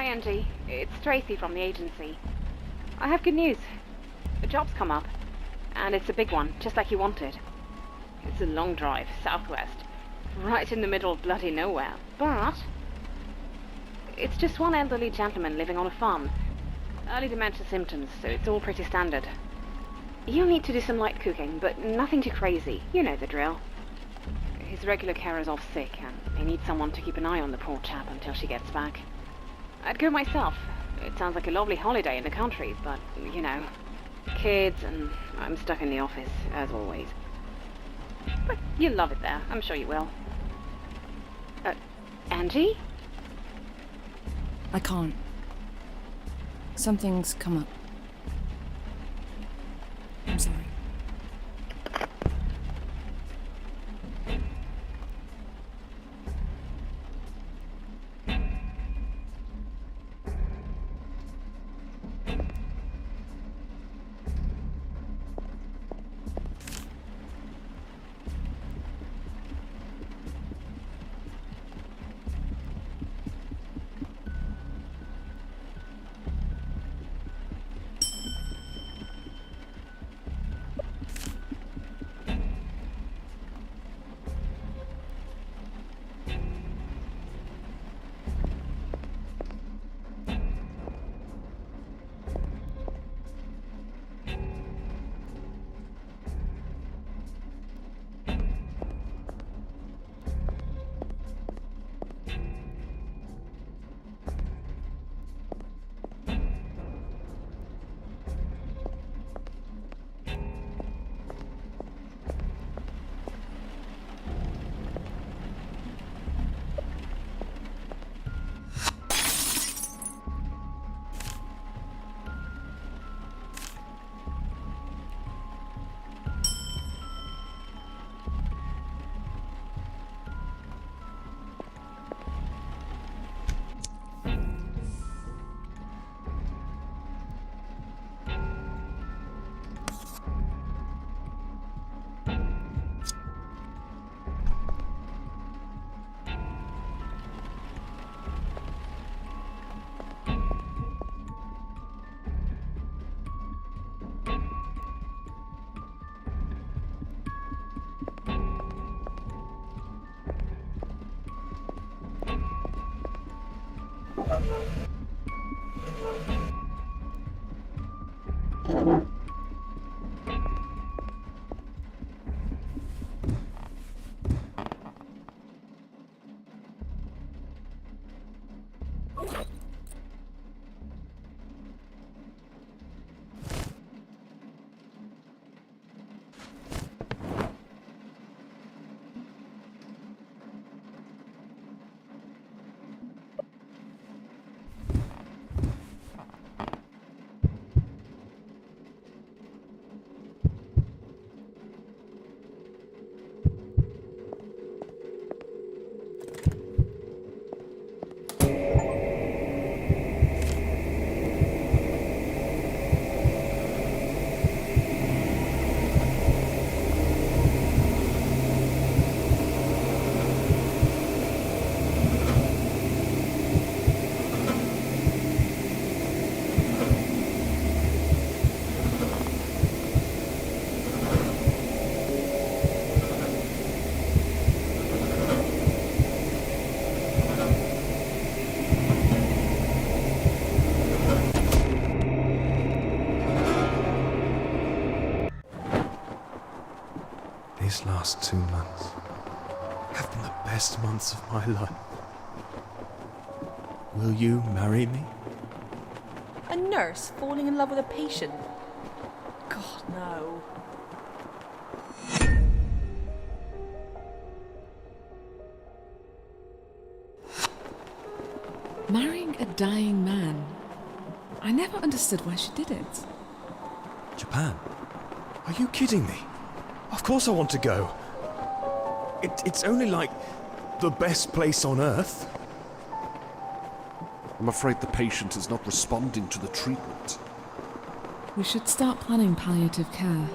Hi, Angie. It's Tracy from the agency. I have good news. A job's come up, and it's a big one, just like you wanted. It's a long drive, southwest, right in the middle of bloody nowhere. But it's just one elderly gentleman living on a farm. Early dementia symptoms, so it's all pretty standard. You'll need to do some light cooking, but nothing too crazy. You know the drill. His regular carer's off sick, and they need someone to keep an eye on the poor chap until she gets back. I'd go myself. It sounds like a lovely holiday in the country, but, you know, kids, and I'm stuck in the office, as always. But you'll love it there. I'm sure you will. Angie? I can't. Something's come up. I'm sorry. These last 2 months have been the best months of my life. Will you marry me? A nurse falling in love with a patient? God, no. Marrying a dying man. I never understood why she did it. Japan? Are you kidding me? Of course I want to go. It's only like the best place on Earth. I'm afraid the patient is not responding to the treatment. We should start planning palliative care.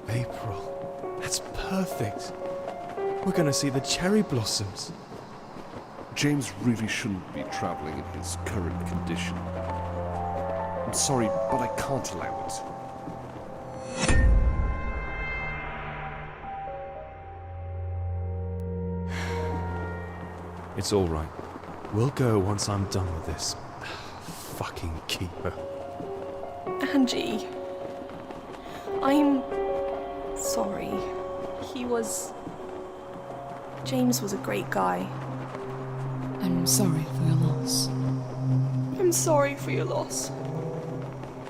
April. That's perfect. We're gonna see the cherry blossoms. James really shouldn't be traveling in his current condition. I'm sorry, but I can't allow it. It's all right. We'll go once I'm done with this fucking keeper. Angie. I'm sorry. James was a great guy. I'm sorry for your loss. I'm sorry for your loss.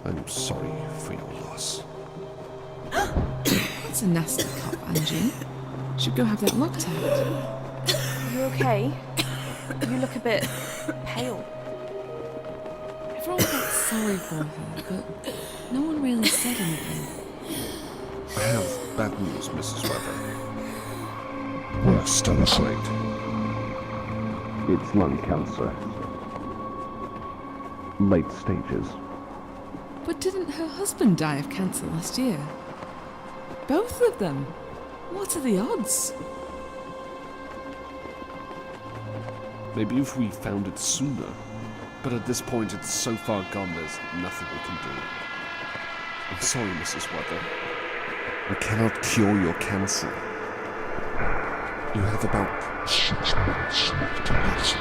I'm sorry for your loss. That's a nasty cop, Angie. Should go have that looked at. You okay? You look a bit pale. Everyone felt sorry for her, but no one really said anything. I have bad news, Mrs. Weather. Worst, I'm afraid. It's lung cancer. Late stages. But didn't her husband die of cancer last year? Both of them? What are the odds? Maybe if we found it sooner. But at this point, it's so far gone, there's nothing we can do. I'm sorry, Mrs. Weather. I cannot cure your cancer. You have about 6 months left to live.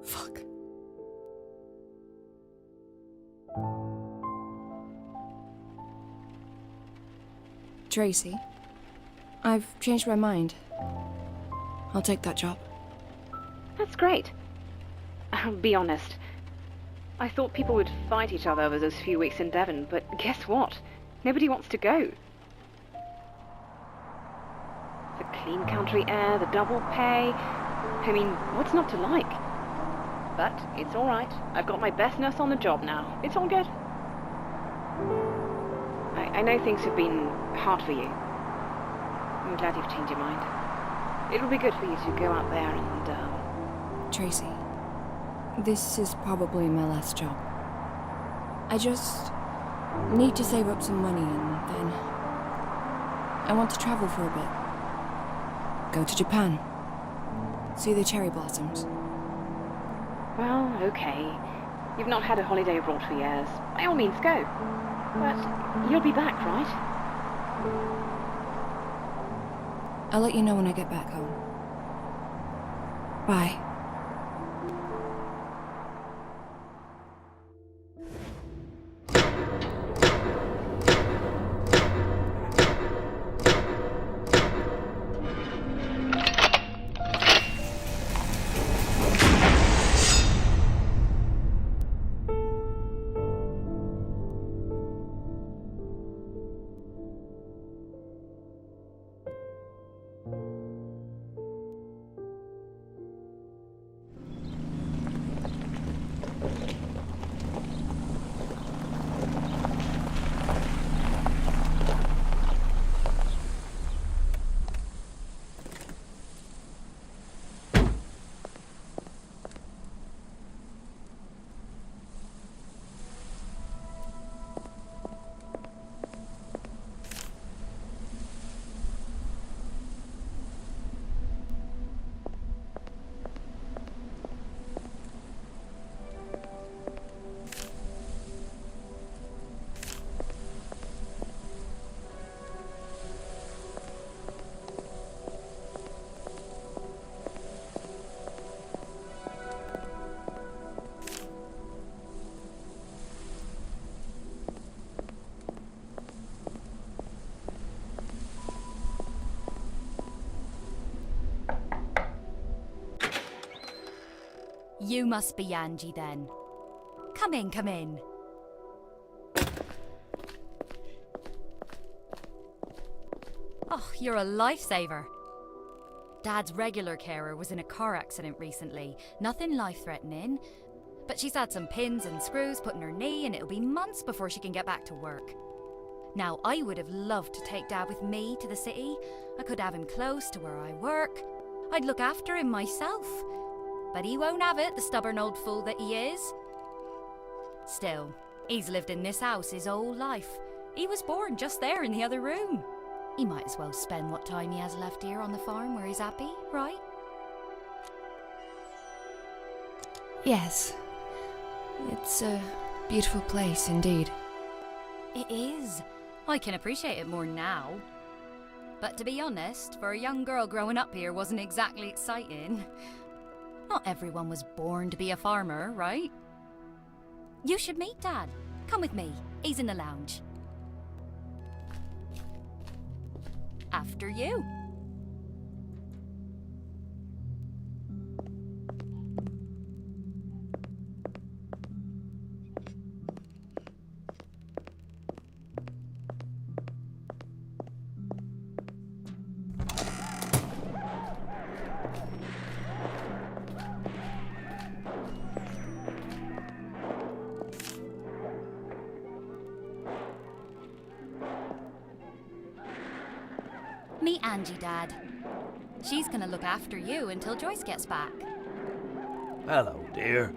Fuck. Tracy, I've changed my mind. I'll take that job. That's great. I'll be honest. I thought people would fight each other over those few weeks in Devon, but guess what? Nobody wants to go. The clean country air, the double pay. I mean, what's not to like? But it's all right. I've got my best nurse on the job now. It's all good. I know things have been hard for you. I'm glad you've changed your mind. It'll be good for you to go out there and, Tracy, this is probably my last job. I just need to save up some money and then I want to travel for a bit. Go to Japan. See the cherry blossoms. Well, okay. You've not had a holiday abroad for years. By all means, go. But you'll be back, right? I'll let you know when I get back home. Bye. You must be Angie then. Come in, come in. you're a lifesaver. Dad's regular carer was in a car accident recently. Nothing life-threatening. But she's had some pins and screws put in her knee, and it'll be months before she can get back to work. Now, I would have loved to take Dad with me to the city. I could have him close to where I work. I'd look after him myself. But he won't have it, the stubborn old fool that he is. Still, he's lived in this house his whole life. He was born just there in the other room. He might as well spend what time he has left here on the farm where he's happy, right? Yes. It's a beautiful place indeed. It is. I can appreciate it more now. But to be honest, for a young girl growing up here wasn't exactly exciting. Not everyone was born to be a farmer, right? You should meet Dad. Come with me. He's in the lounge. After you. Meet Angie, Dad. She's gonna look after you until Joyce gets back. Hello, dear.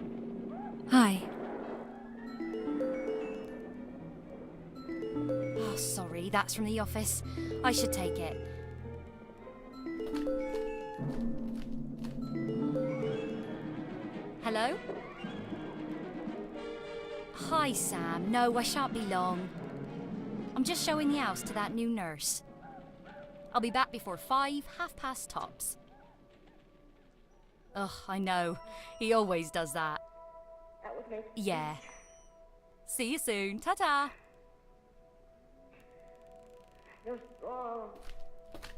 Hi. Oh, sorry, that's from the office. I should take it. Hello? Hi, Sam. No, I shan't be long. I'm just showing the house to that new nurse. I'll be back before 5, 5:30 tops. Ugh, I know. He always does that. That was me. Yeah. See you soon. Ta-ta. You're strong.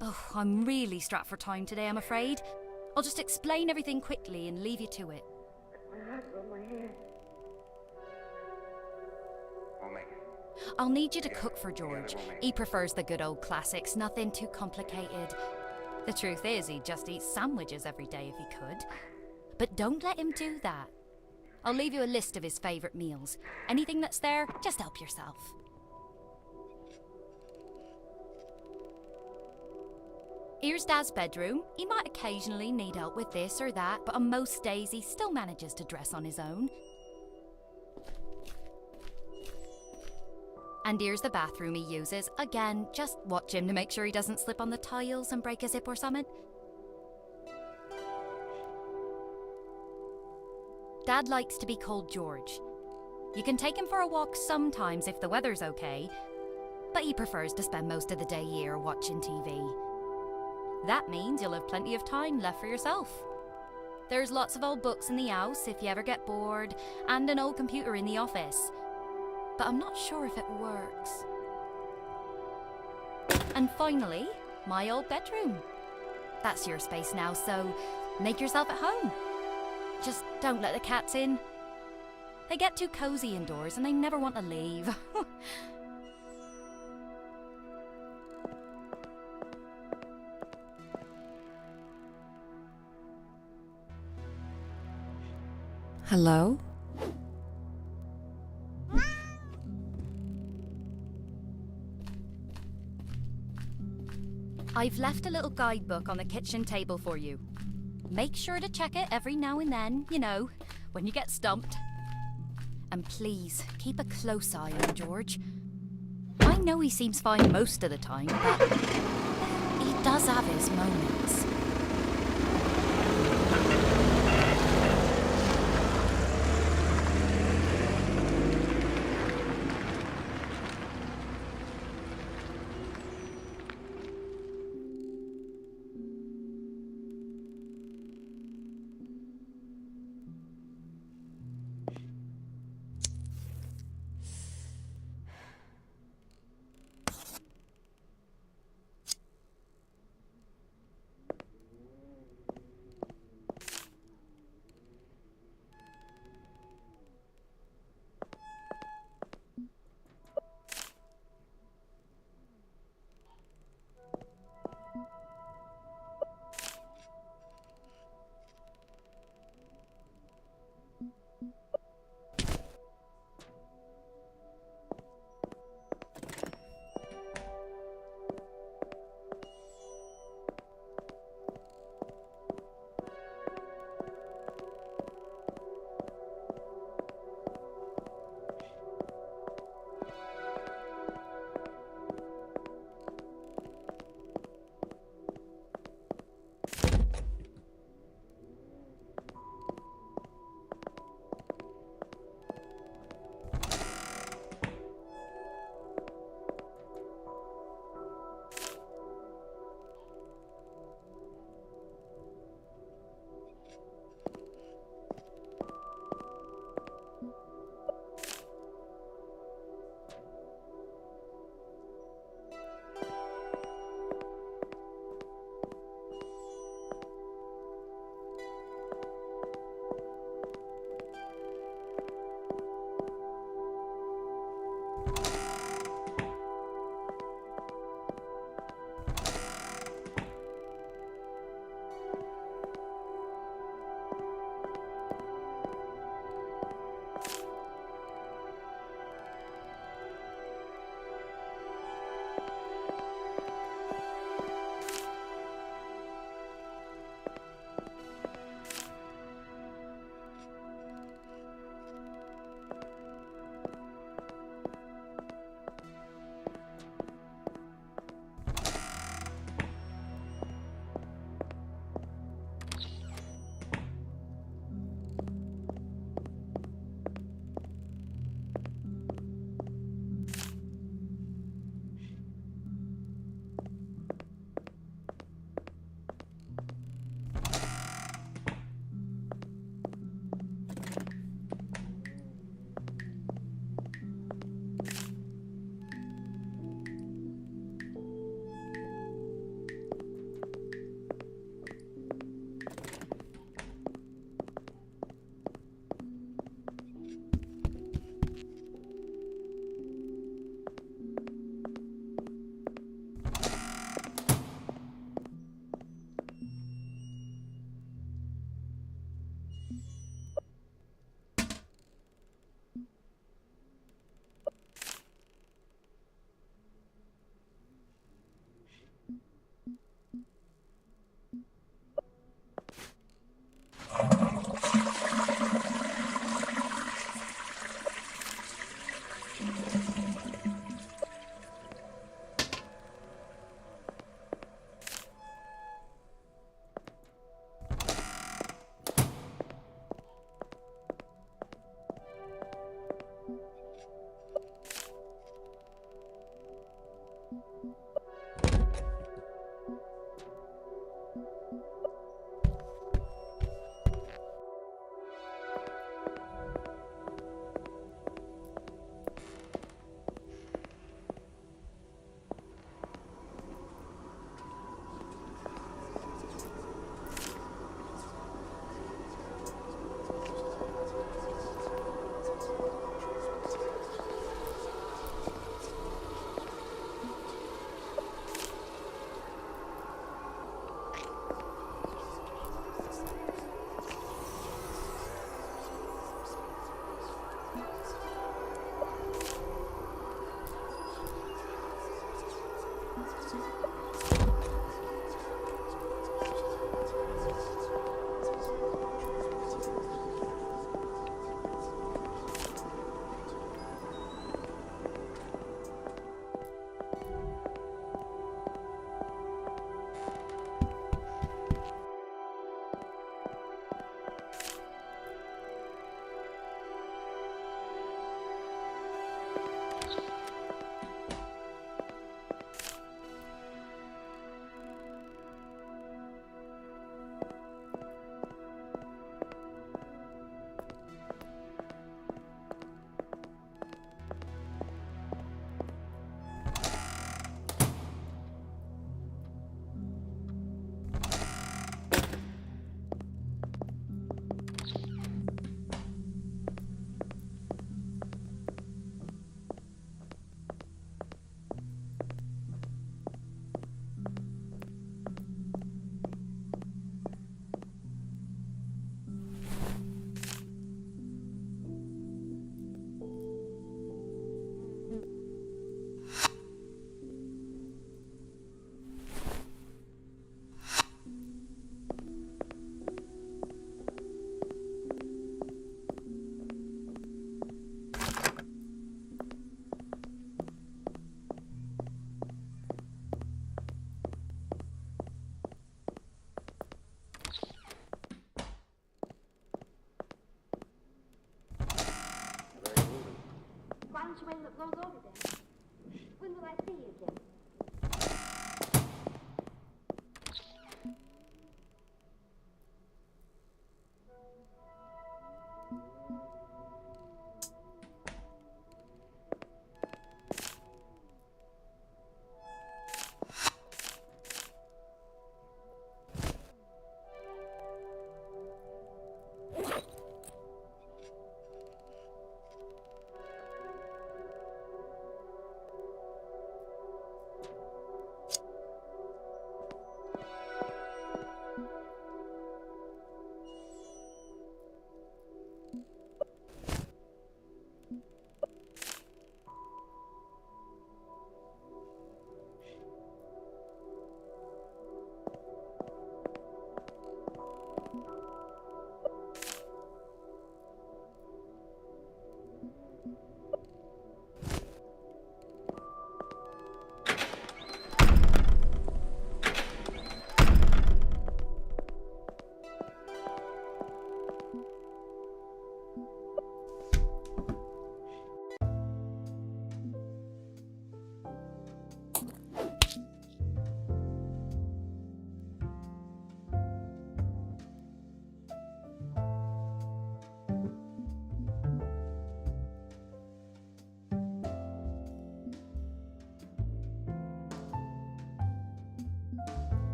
Oh, I'm really strapped for time today, I'm afraid. I'll just explain everything quickly and leave you to it. My heart's on my head. I'll need you to cook for George. He prefers the good old classics, nothing too complicated. The truth is, he'd just eat sandwiches every day if he could. But don't let him do that. I'll leave you a list of his favourite meals. Anything that's there, just help yourself. Here's Dad's bedroom. He might occasionally need help with this or that, but on most days he still manages to dress on his own. And here's the bathroom he uses. Again, just watch him to make sure he doesn't slip on the tiles and break his hip or something. Dad likes to be called George. You can take him for a walk sometimes if the weather's okay, but he prefers to spend most of the day here watching TV. That means you'll have plenty of time left for yourself. There's lots of old books in the house if you ever get bored, and an old computer in the office. But I'm not sure if it works. And finally, my old bedroom. That's your space now, so make yourself at home. Just don't let the cats in. They get too cozy indoors and they never want to leave. Hello? I've left a little guidebook on the kitchen table for you. Make sure to check it every now and then, you know, when you get stumped. And please, keep a close eye on George. I know he seems fine most of the time, but he does have his moments. blows over then? When will I see you again?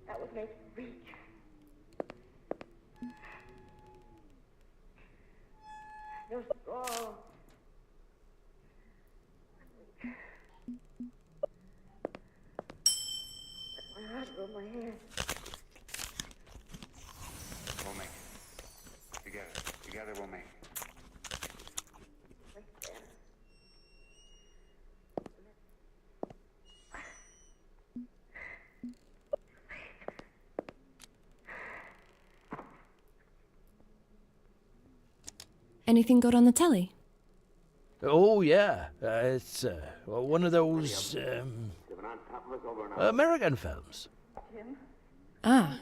That would make it weak. You're strong. My heart broke my hand. We'll make it. Together we'll make it. Anything good on the telly? Oh, yeah. It's one of those American films. Ah,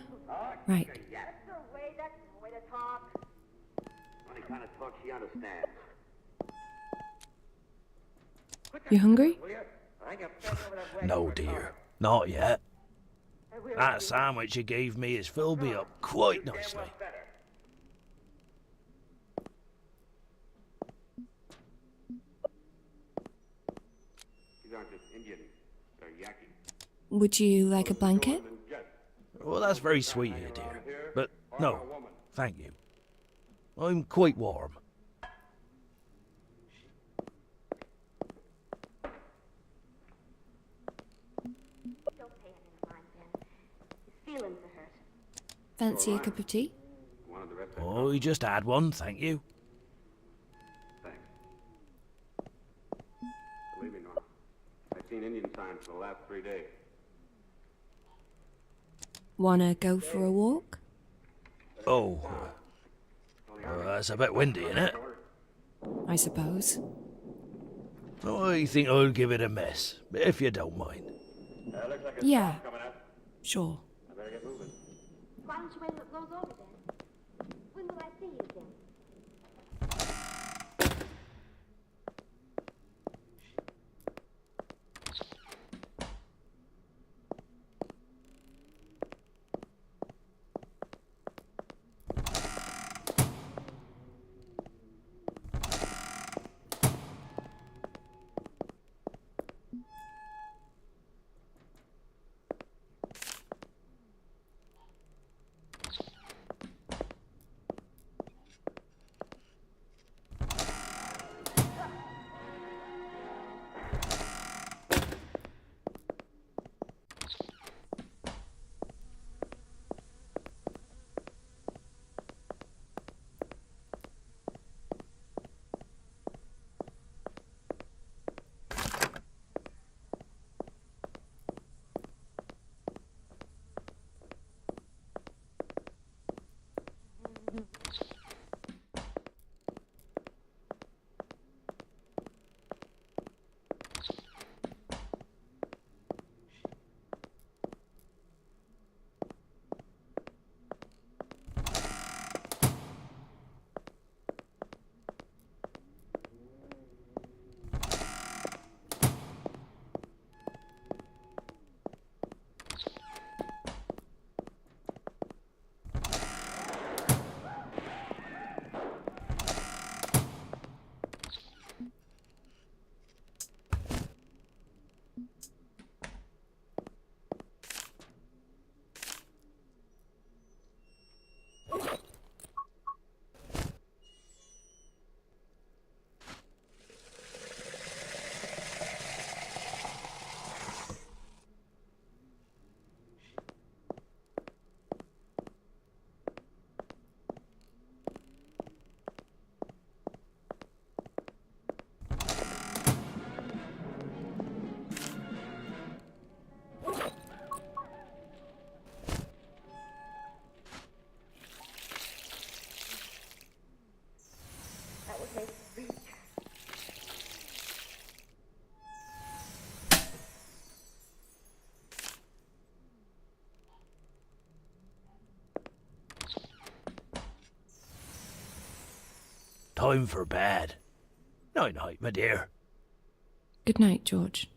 right. That's the way to talk. Only kind of talk she understands. You hungry? No, dear. Not yet. That sandwich you gave me has filled me up quite nicely. These aren't just Indians. They're Yaqui. Would you like a blanket? Well, that's very sweet of you, dear. But no, thank you. I'm quite warm. Don't pay any mind, Ben. His feelings are hurt. Fancy a cup of tea? Wanted the rest of Oh, you just had one, thank you. Thanks. Believe me, Norm. I've seen Indian signs for the last 3 days. Wanna go for a walk? Oh, it's a bit windy, isn't it? I suppose. I think I'll give it a miss, if you don't mind. Looks like a Yeah. storm coming up. Sure. I better get moving. Why don't you wait till it blows over then? When will I see you again? Time for bed. Night-night, my dear. Good night, George.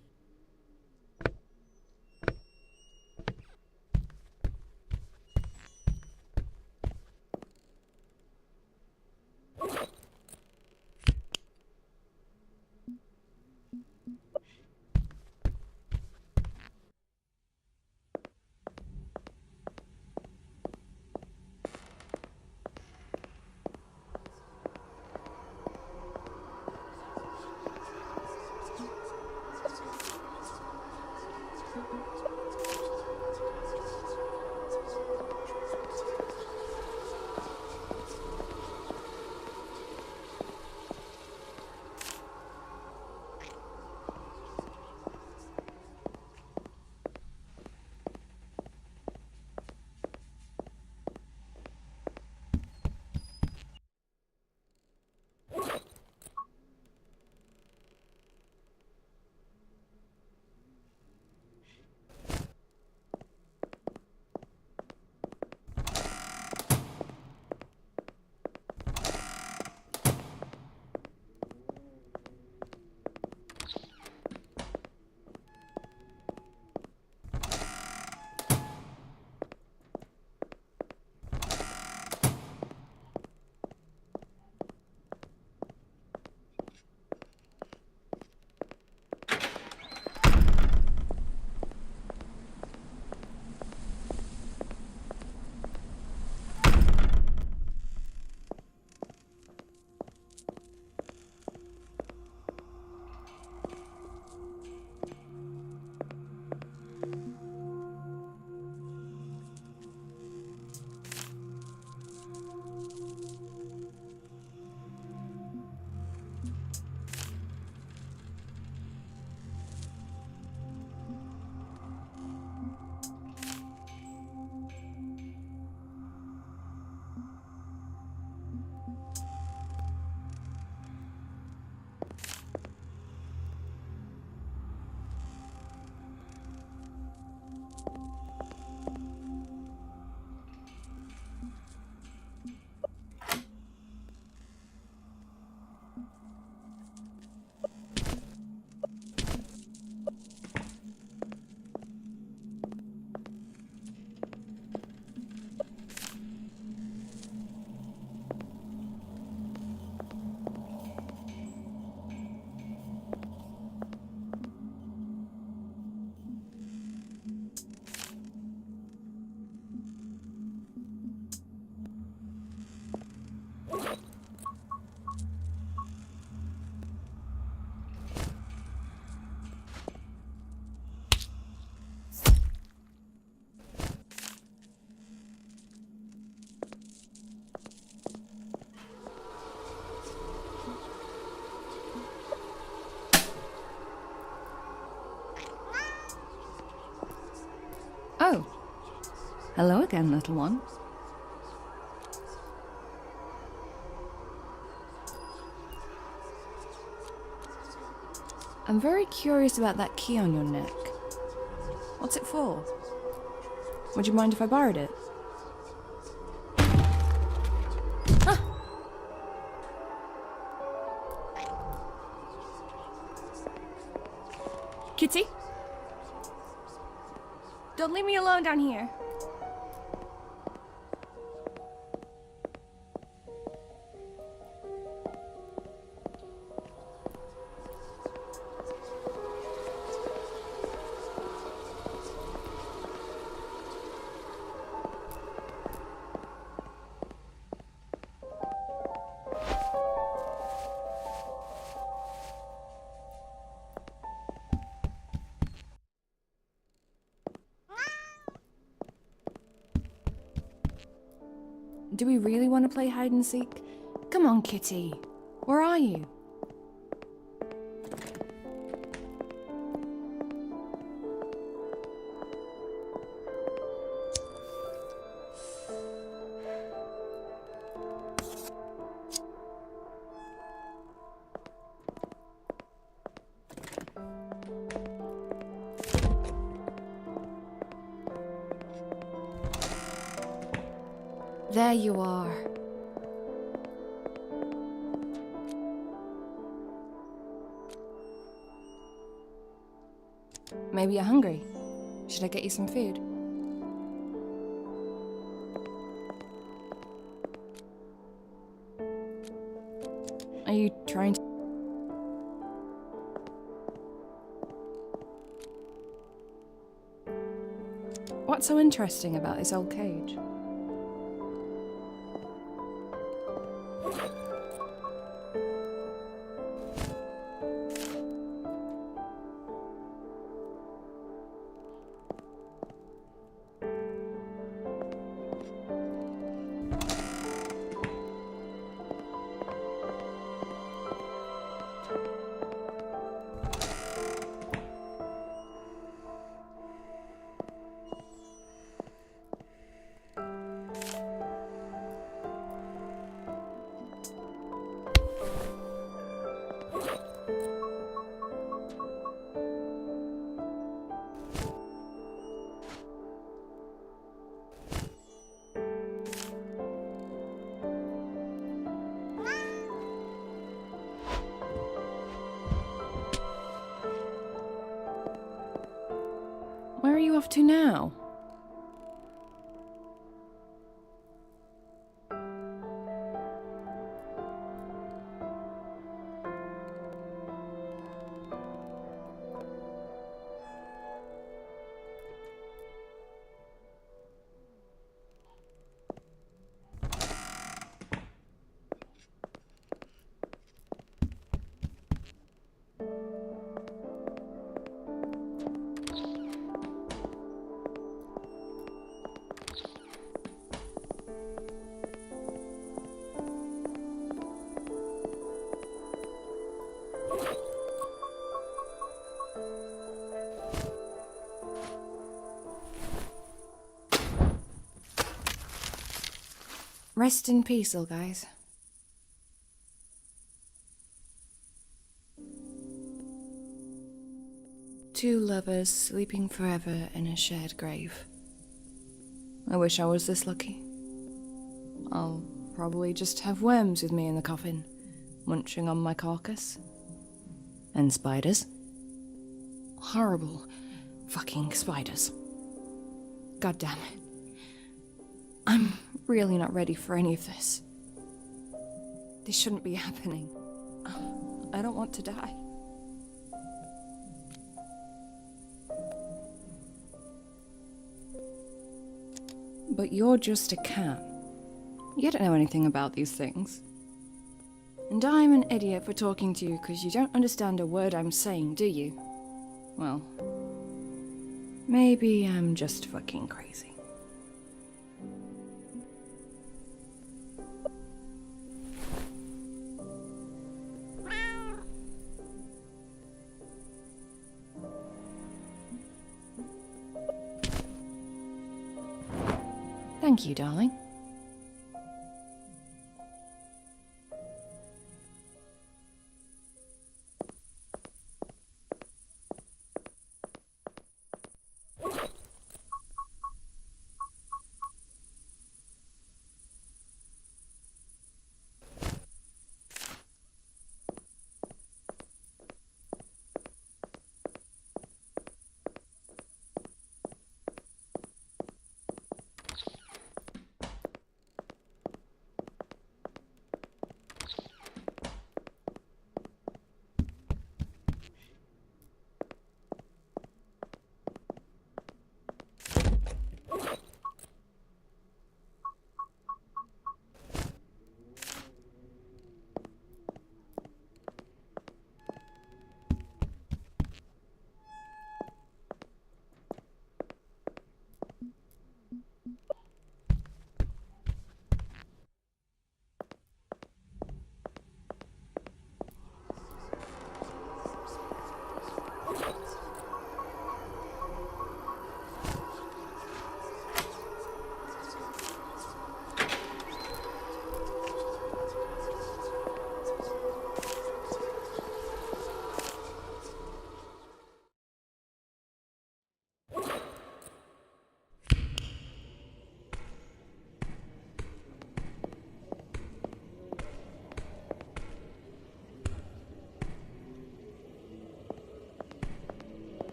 Hello again, little one. I'm very curious about that key on your neck. What's it for? Would you mind if I borrowed it? Ah! Kitty? Don't leave me alone down here. Do we really want to play hide and seek? Come on, Kitty. Where are you? There you are. Maybe you're hungry. Should I get you some food? Are you trying to... What's so interesting about this old cage? Where are you off to now? Rest in peace, little guys. Two lovers sleeping forever in a shared grave. I wish I was this lucky. I'll probably just have worms with me in the coffin, munching on my carcass. And spiders. Horrible fucking spiders. God damn it. I'm really not ready for any of this. This shouldn't be happening. I don't want to die. But you're just a cat. You don't know anything about these things. And I'm an idiot for talking to you because you don't understand a word I'm saying, do you? Well, maybe I'm just fucking crazy. Thank you, darling.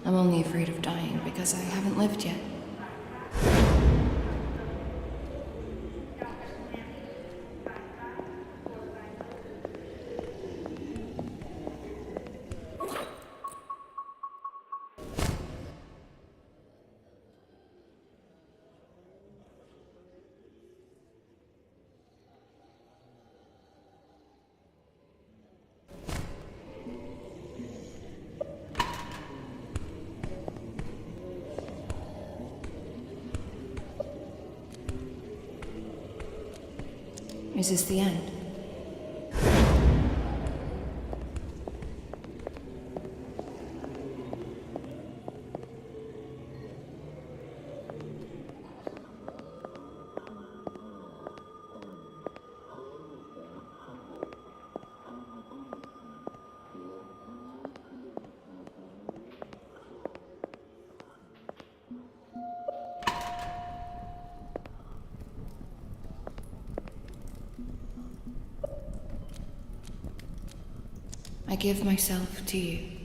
I'm only afraid of dying because I haven't lived yet. Is this the end? I give myself to you.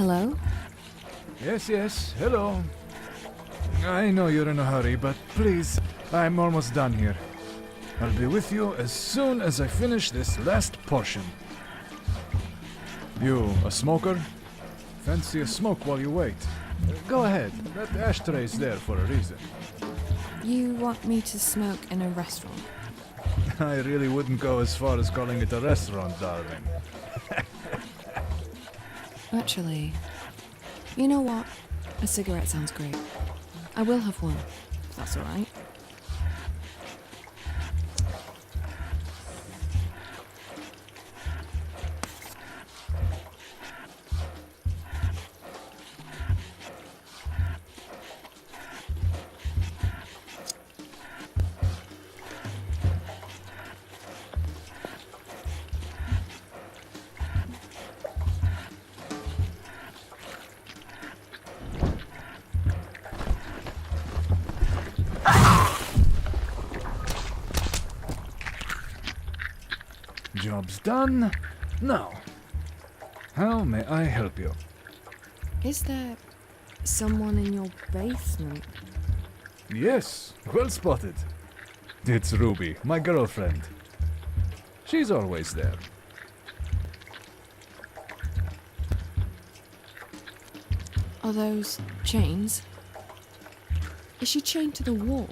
Hello? Yes, hello. I know you're in a hurry, but please, I'm almost done here. I'll be with you as soon as I finish this last portion. You a smoker? Fancy a smoke while you wait? Go ahead, that ashtray's there for a reason. You want me to smoke in a restaurant? I really wouldn't go as far as calling it a restaurant, darling. Actually, you know what? A cigarette sounds great. I will have one, if that's alright. Job's done. Now, how may I help you? Is there someone in your basement? Yes, well spotted. It's Ruby, my girlfriend. She's always there. Are those chains? Is she chained to the wall?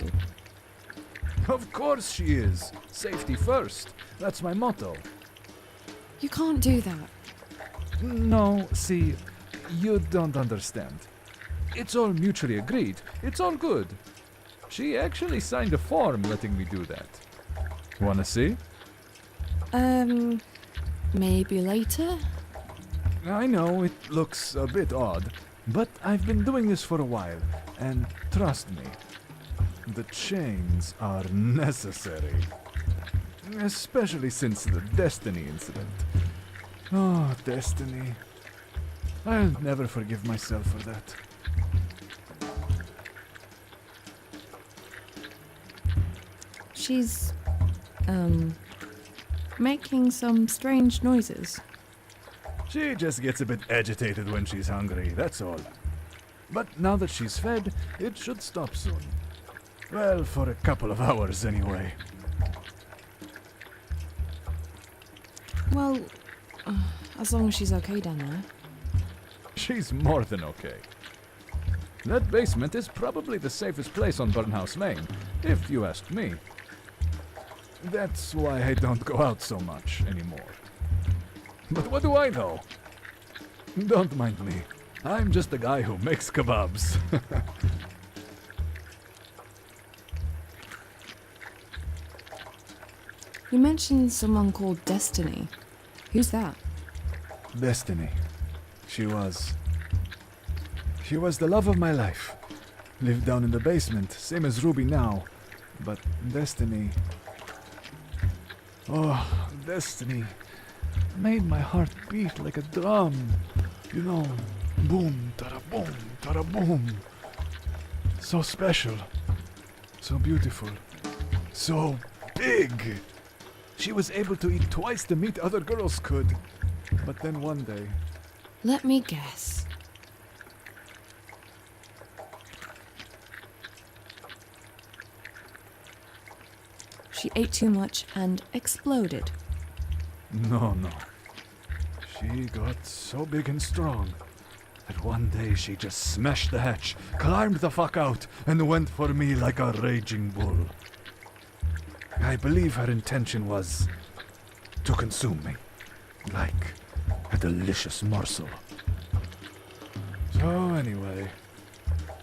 Of course she is. Safety first. That's my motto. You can't do that. No, see, you don't understand. It's all mutually agreed. It's all good. She actually signed a form letting me do that. Wanna see? Maybe later? I know it looks a bit odd, but I've been doing this for a while, and trust me, the chains are necessary. Especially since the Destiny incident. Oh, Destiny. I'll never forgive myself for that. She's, making some strange noises. She just gets a bit agitated when she's hungry, that's all. But now that she's fed, it should stop soon. Well, for a couple of hours anyway. Well, as long as she's okay down there. She's more than okay. That basement is probably the safest place on Burnhouse Lane, if you ask me. That's why I don't go out so much anymore. But what do I know? Don't mind me. I'm just a guy who makes kebabs. You mentioned someone called Destiny. Who's that? Destiny. She was the love of my life. Lived down in the basement, same as Ruby now. But Destiny... Oh, Destiny made my heart beat like a drum. You know, boom, tada-boom, tada-boom. So special. So beautiful. So big. She was able to eat twice the meat other girls could. But then one day... Let me guess. She ate too much and exploded. No. She got so big and strong that one day she just smashed the hatch, climbed the fuck out, and went for me like a raging bull. I believe her intention was to consume me, like a delicious morsel. So anyway,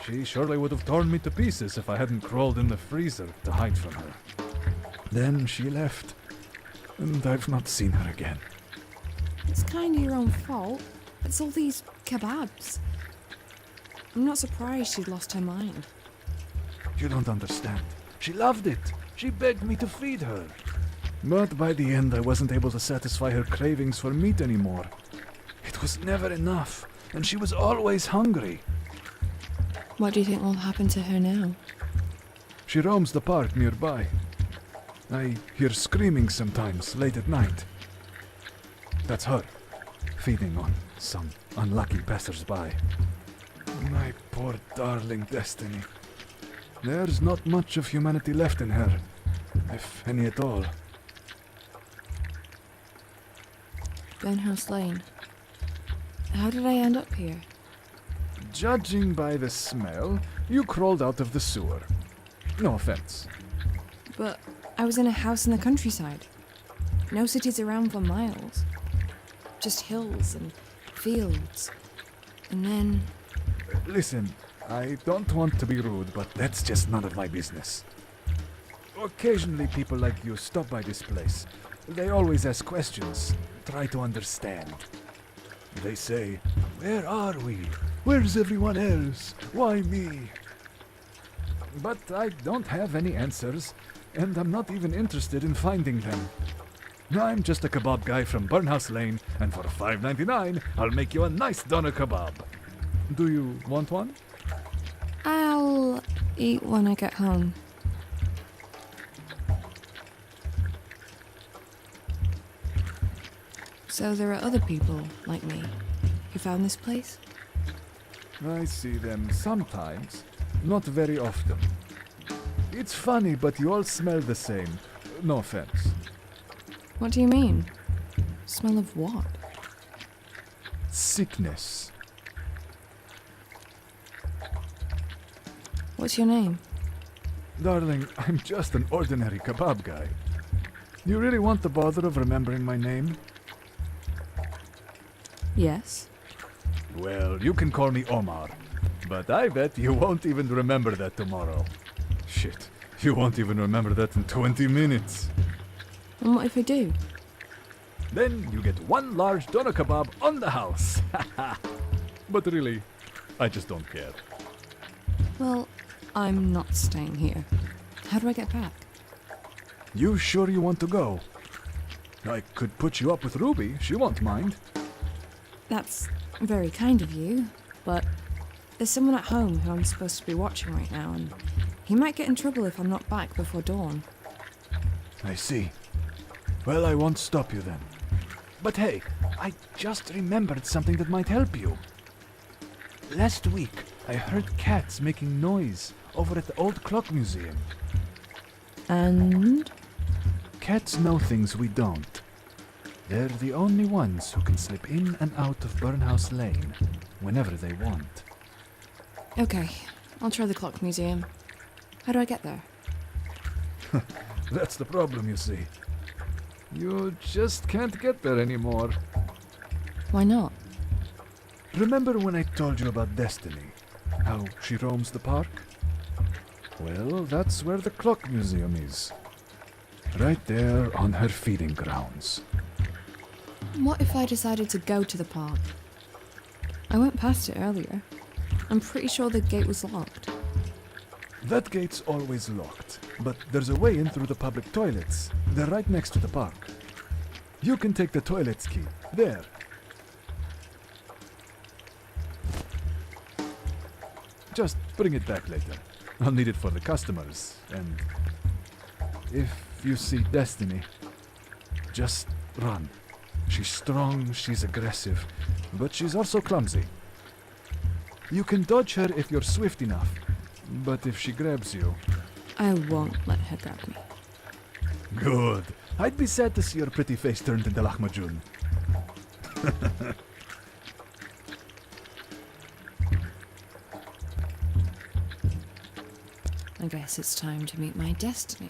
she surely would have torn me to pieces if I hadn't crawled in the freezer to hide from her. Then she left, and I've not seen her again. It's kind of your own fault. It's all these kebabs. I'm not surprised she'd lost her mind. You don't understand. She loved it. She begged me to feed her. But by the end, I wasn't able to satisfy her cravings for meat anymore. It was never enough, and she was always hungry. What do you think will happen to her now? She roams the park nearby. I hear screaming sometimes late at night. That's her, feeding on some unlucky passers-by. My poor darling Destiny. There's not much of humanity left in her, if any at all. Burnhouse Lane. How did I end up here? Judging by the smell, you crawled out of the sewer. No offense. But I was in a house in the countryside. No cities around for miles. Just hills and fields. And then... Listen, I don't want to be rude, but that's just none of my business. Occasionally people like you stop by this place. They always ask questions, try to understand. They say, "Where are we? Where's everyone else? Why me?" But I don't have any answers, and I'm not even interested in finding them. I'm just a kebab guy from Burnhouse Lane, and for $5.99, I'll make you a nice doner kebab. Do you want one? I'll eat when I get home. So there are other people like me who found this place? I see them sometimes, not very often. It's funny, but you all smell the same. No offense. What do you mean? Smell of what? Sickness. What's your name? Darling, I'm just an ordinary kebab guy. You really want the bother of remembering my name? Yes. Well, you can call me Omar, but I bet you won't even remember that tomorrow. Shit, you won't even remember that in 20 minutes. And what if I do? Then you get one large doner kebab on the house. But really, I just don't care. Well, I'm not staying here. How do I get back? You sure you want to go? I could put you up with Ruby, she won't mind. That's very kind of you, but there's someone at home who I'm supposed to be watching right now, and he might get in trouble if I'm not back before dawn. I see. Well, I won't stop you then. But hey, I just remembered something that might help you. Last week, I heard cats making noise over at the old clock museum. And? Cats know things we don't. They're the only ones who can slip in and out of Burnhouse Lane whenever they want. Okay, I'll try the clock museum. How do I get there? That's the problem, you see. You just can't get there anymore. Why not? Remember when I told you about Destiny? How she roams the park? Well, that's where the clock museum is. Right there on her feeding grounds. What if I decided to go to the park? I went past it earlier. I'm pretty sure the gate was locked. That gate's always locked, but there's a way in through the public toilets. They're right next to the park. You can take the toilet's key. There. Just bring it back later. I'll need it for the customers, and if you see Destiny, just run. She's strong, she's aggressive, but she's also clumsy. You can dodge her if you're swift enough, but if she grabs you... I won't let her grab me. Good. I'd be sad to see your pretty face turned into lahmacun. I guess it's time to meet my destiny.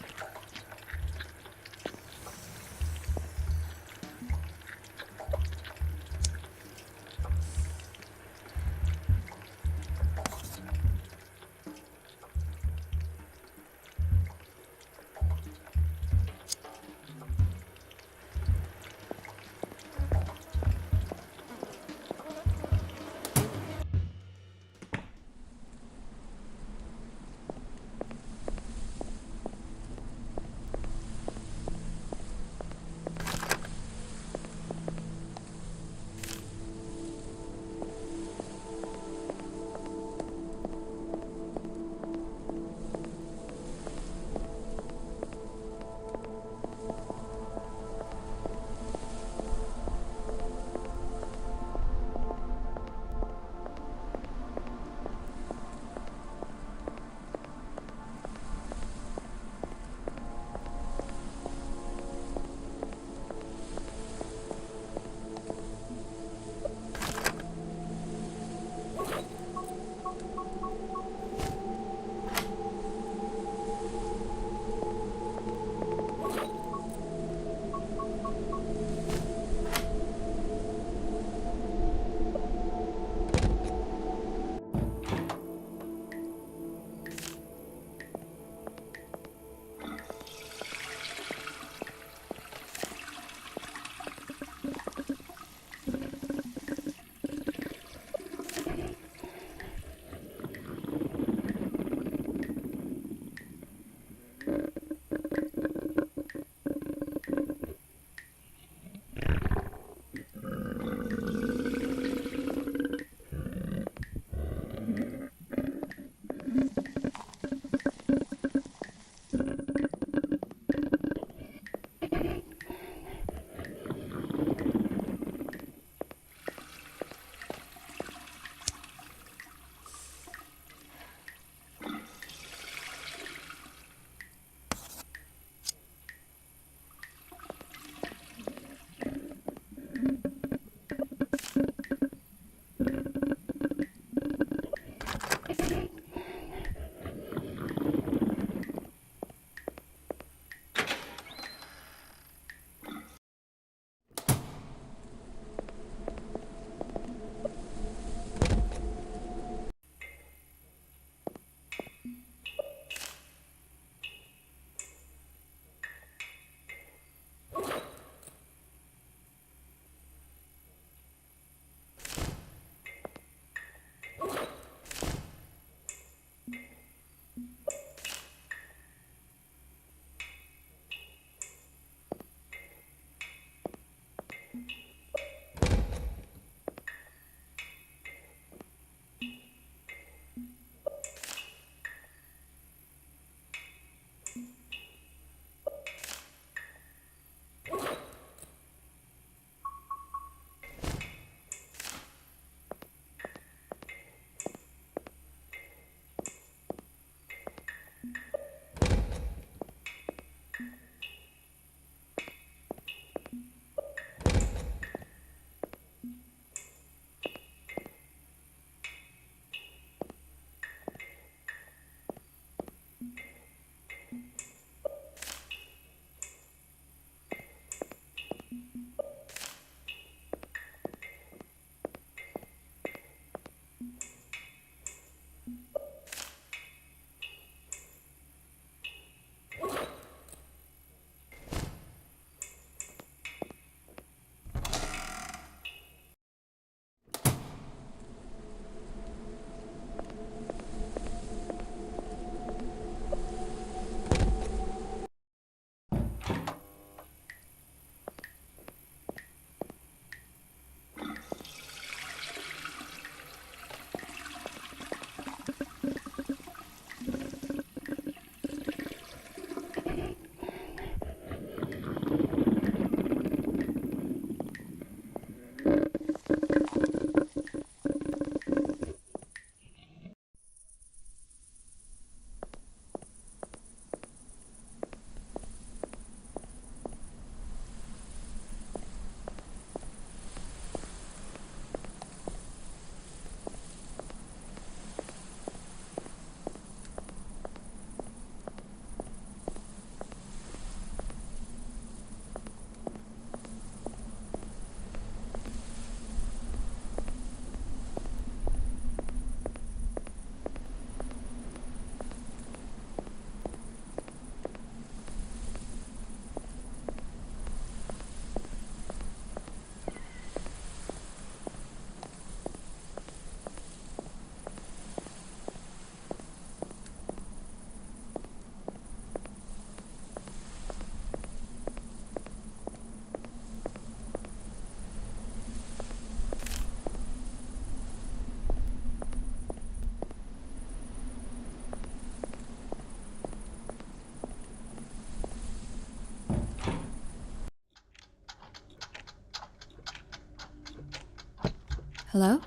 Hello?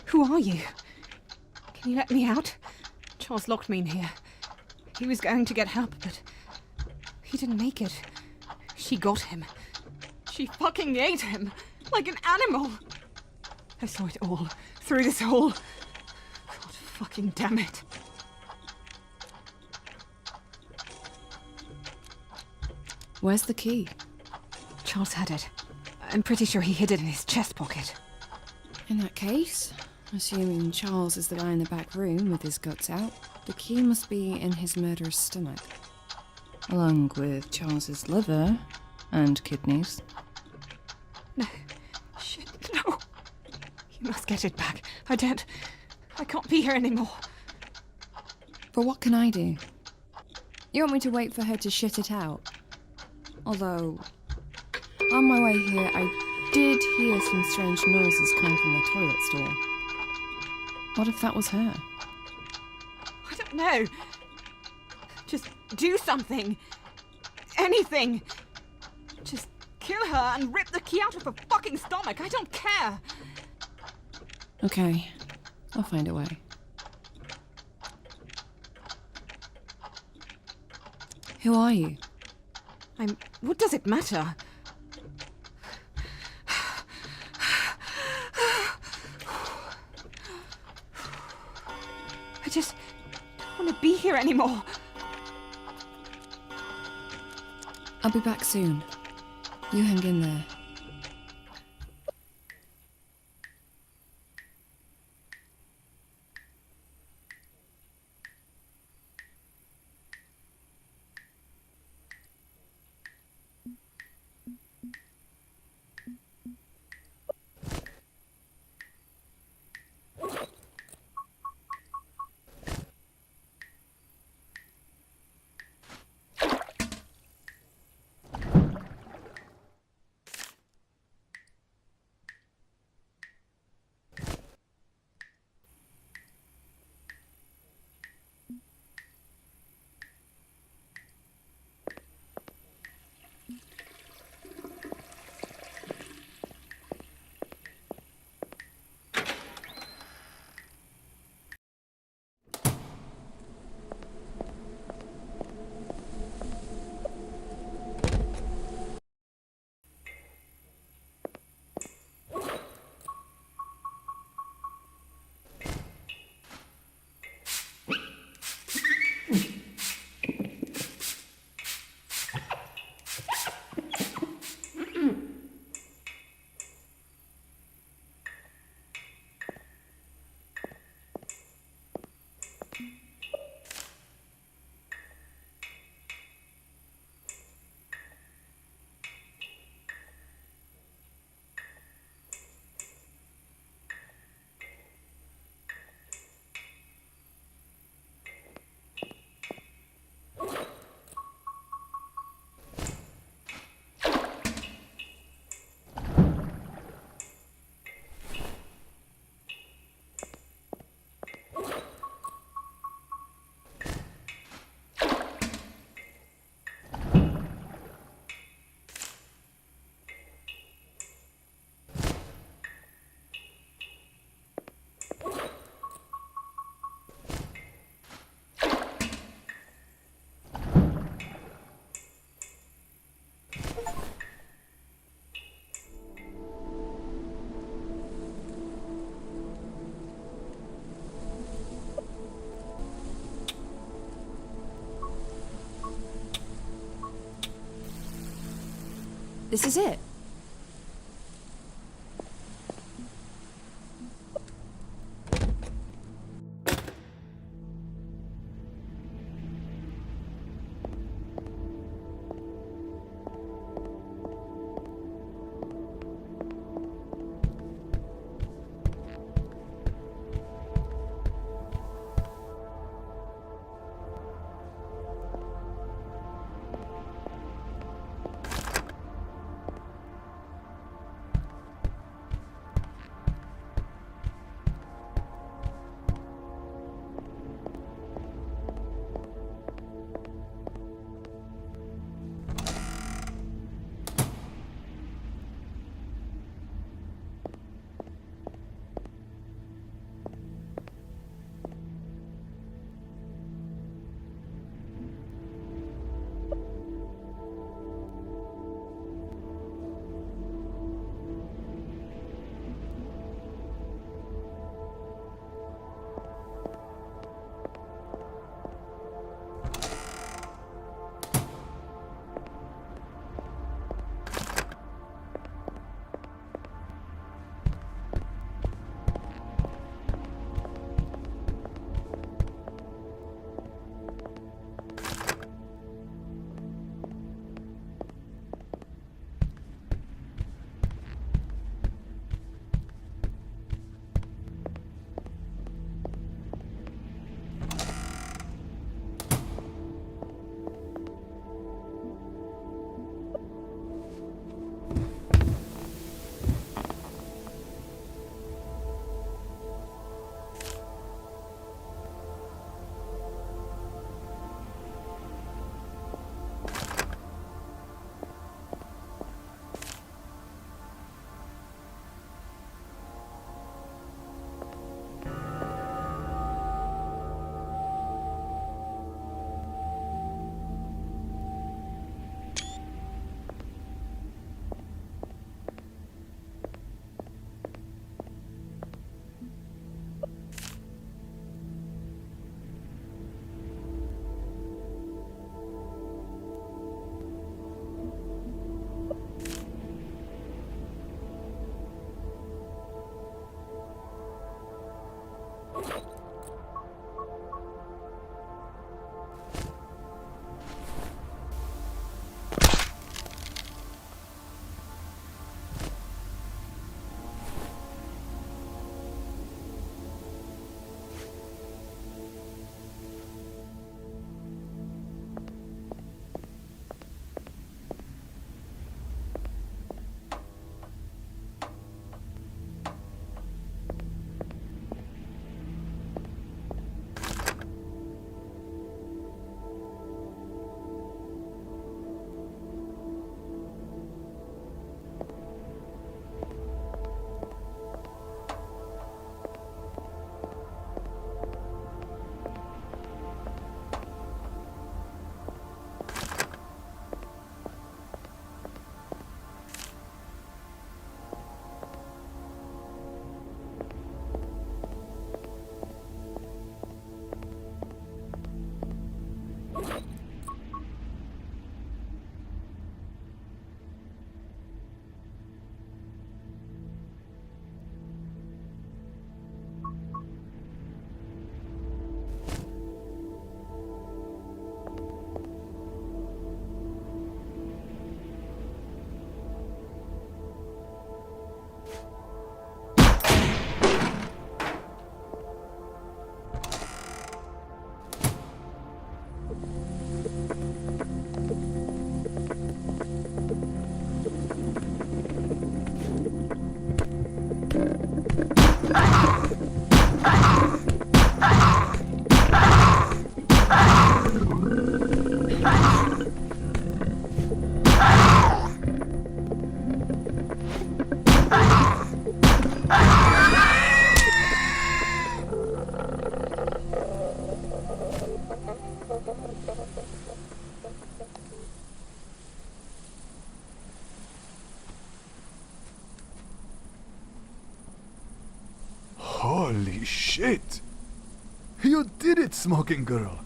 Who are you? Can you let me out? Charles locked me in here. he was going to get help, but he didn't make it. She got him. She fucking ate him like an animal. I saw it all through this hole. God fucking damn it. Where's the key? Charles had it. I'm pretty sure he hid it in his chest pocket. In that case, assuming Charles is the guy in the back room with his guts out, the key must be in his murderer's stomach. Along with Charles's liver and kidneys. No. Shit, no. You must get it back. I can't be here anymore. But what can I do? You want me to wait for her to shit it out? Although, on my way here, I did hear some strange noises coming from the toilet stall. What if that was her? I don't know. Just do something. Anything. Just kill her and rip the key out of her fucking stomach. I don't care. Okay, I'll find a way. Who are you? What does it matter? I just don't want to be here anymore. I'll be back soon. You hang in there. This is it. Holy shit! You did it, smoking girl!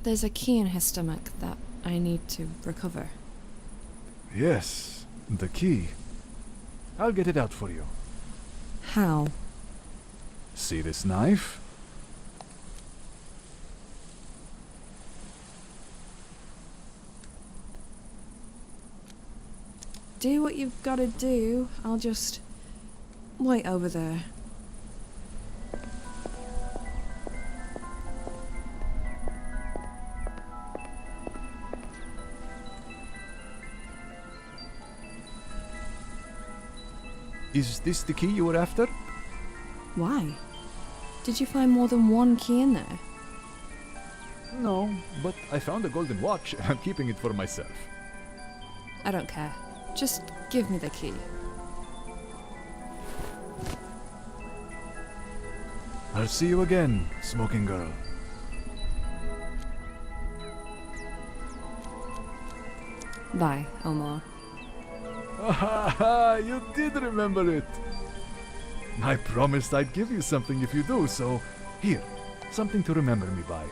There's a key in his stomach that I need to recover. Yes, the key. I'll get it out for you. How? See this knife? Do what you've gotta do. I'll just wait over there. Is this the key you were after? Why? Did you find more than one key in there? No, but I found a golden watch and I'm keeping it for myself. I don't care. Just give me the key. I'll see you again, smoking girl. Bye, Omar. Ah, you did remember it. I promised I'd give you something if you do, so here, something to remember me by.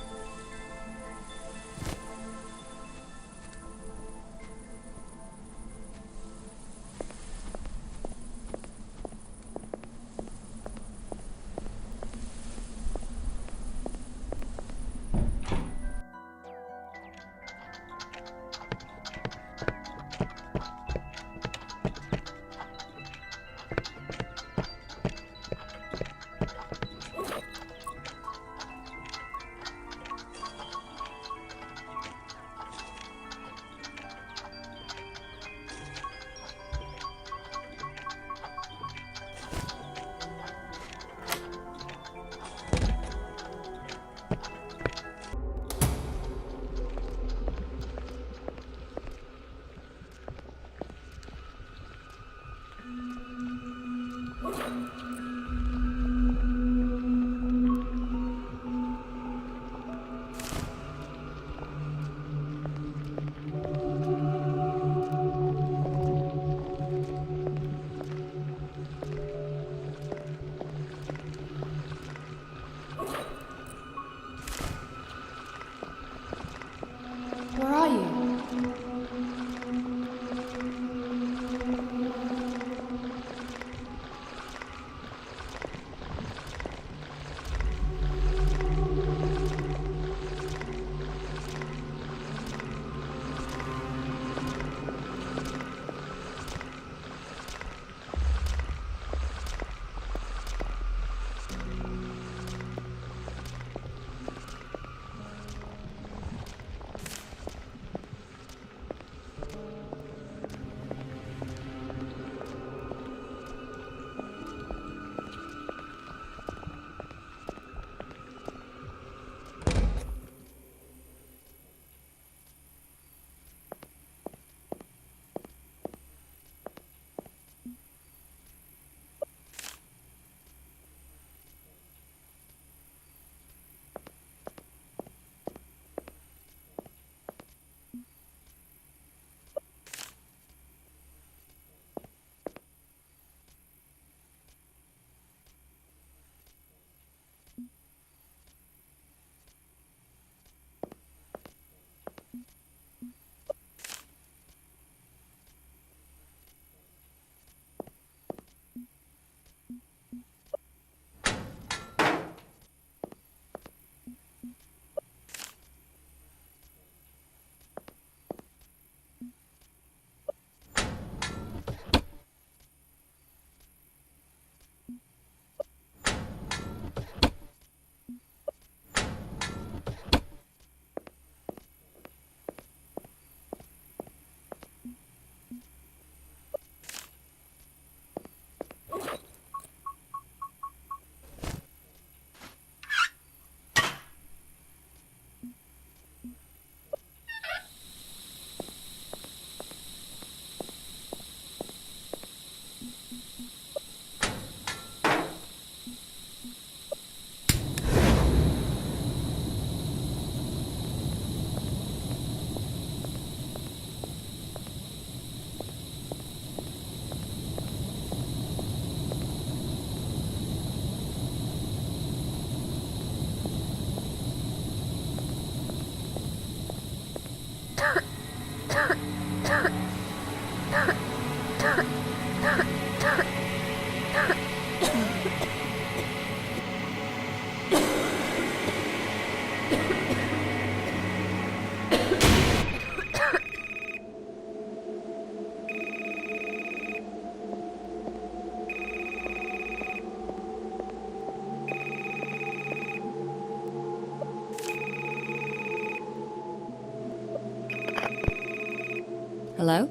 Hello?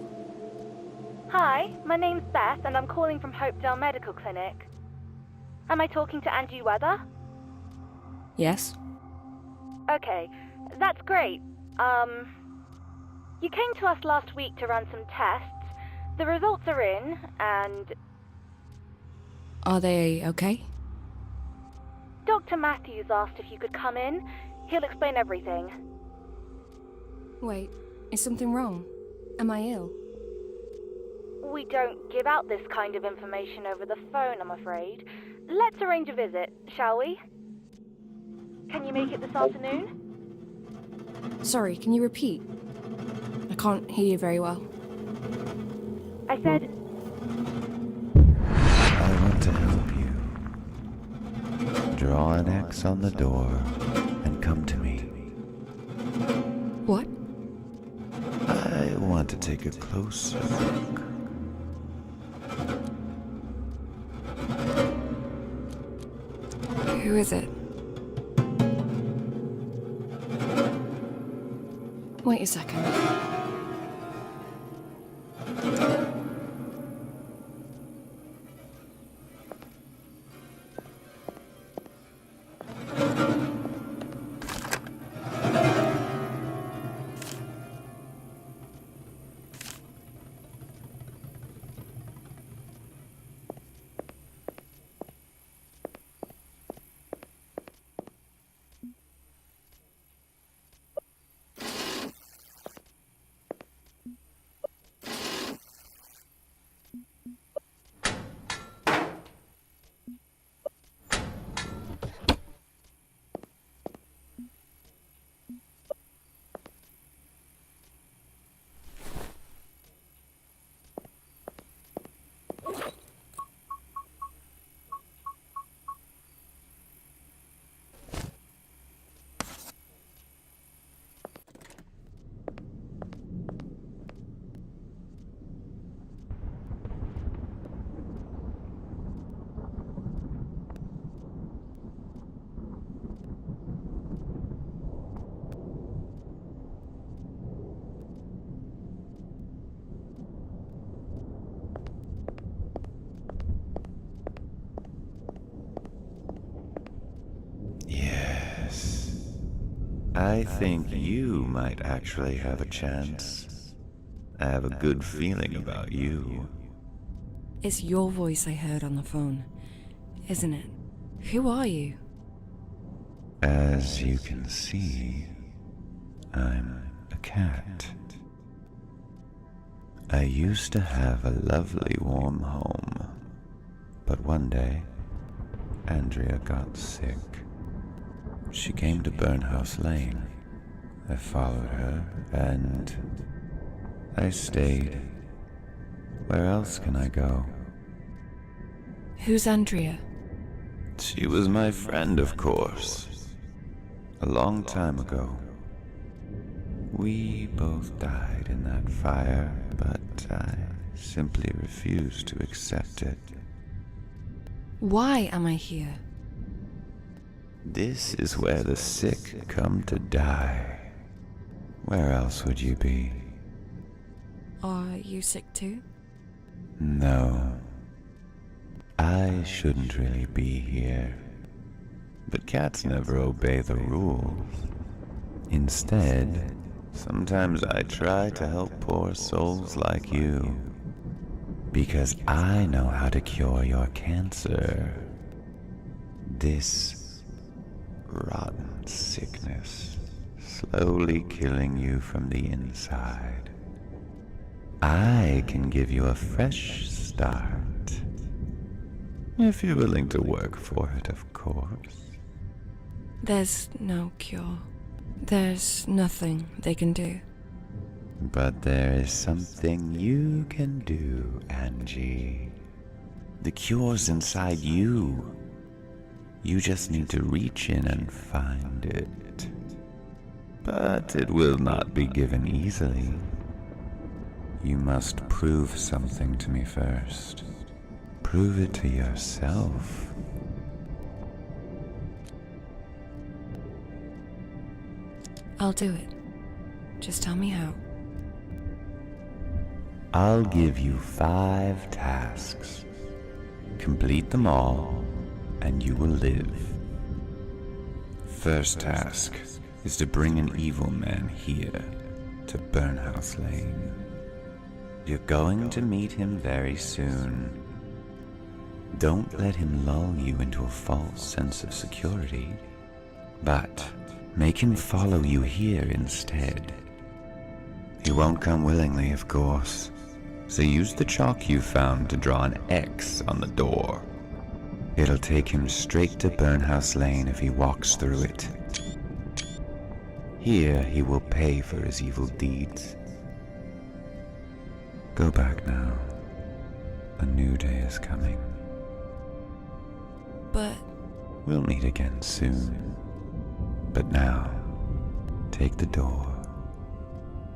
Hi, my name's Beth and I'm calling from Hopedale Medical Clinic. Am I talking to Angie Weather? Yes? Okay, that's great. You came to us last week to run some tests. The results are in, and Are they okay? Dr. Matthews asked if you could come in. He'll explain everything. Wait, is something wrong? Am I ill? We don't give out this kind of information over the phone, I'm afraid. Let's arrange a visit, shall we? Can you make it this afternoon? Sorry, can you repeat? I can't hear you very well. I said, I want to help you. Draw an X on the door and come to me. What? I want to take a closer look. Who is it? Wait a second. I think you might actually have a chance. I have a good feeling about you. It's your voice I heard on the phone, isn't it? Who are you? As you can see, I'm a cat. I used to have a lovely warm home, but one day, Andrea got sick. She came to Burnhouse Lane. I followed her, and I stayed. Where else can I go? Who's Andrea? She was my friend, of course. A long time ago. We both died in that fire, but I simply refused to accept it. Why am I here? This is where the sick come to die. Where else would you be? Are you sick too? No. I shouldn't really be here. But cats never obey the rules. Instead, sometimes I try to help poor souls like you. Because I know how to cure your cancer. This rotten sickness, slowly killing you from the inside. I can give you a fresh start. If you're willing to work for it, of course. There's no cure. There's nothing they can do. But there is something you can do, Angie. The cure's inside you. You just need to reach in and find it. But it will not be given easily. You must prove something to me first. Prove it to yourself. I'll do it. Just tell me how. I'll give you 5 tasks. Complete them all, and you will live. First task is to bring an evil man here to Burnhouse Lane. You're going to meet him very soon. Don't let him lull you into a false sense of security, but make him follow you here instead. He won't come willingly, of course, so use the chalk you found to draw an X on the door. It'll take him straight to Burnhouse Lane if he walks through it. Here he will pay for his evil deeds. Go back now. A new day is coming. But... We'll meet again soon. But now, take the door.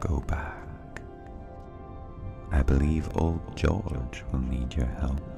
Go back. I believe old George will need your help.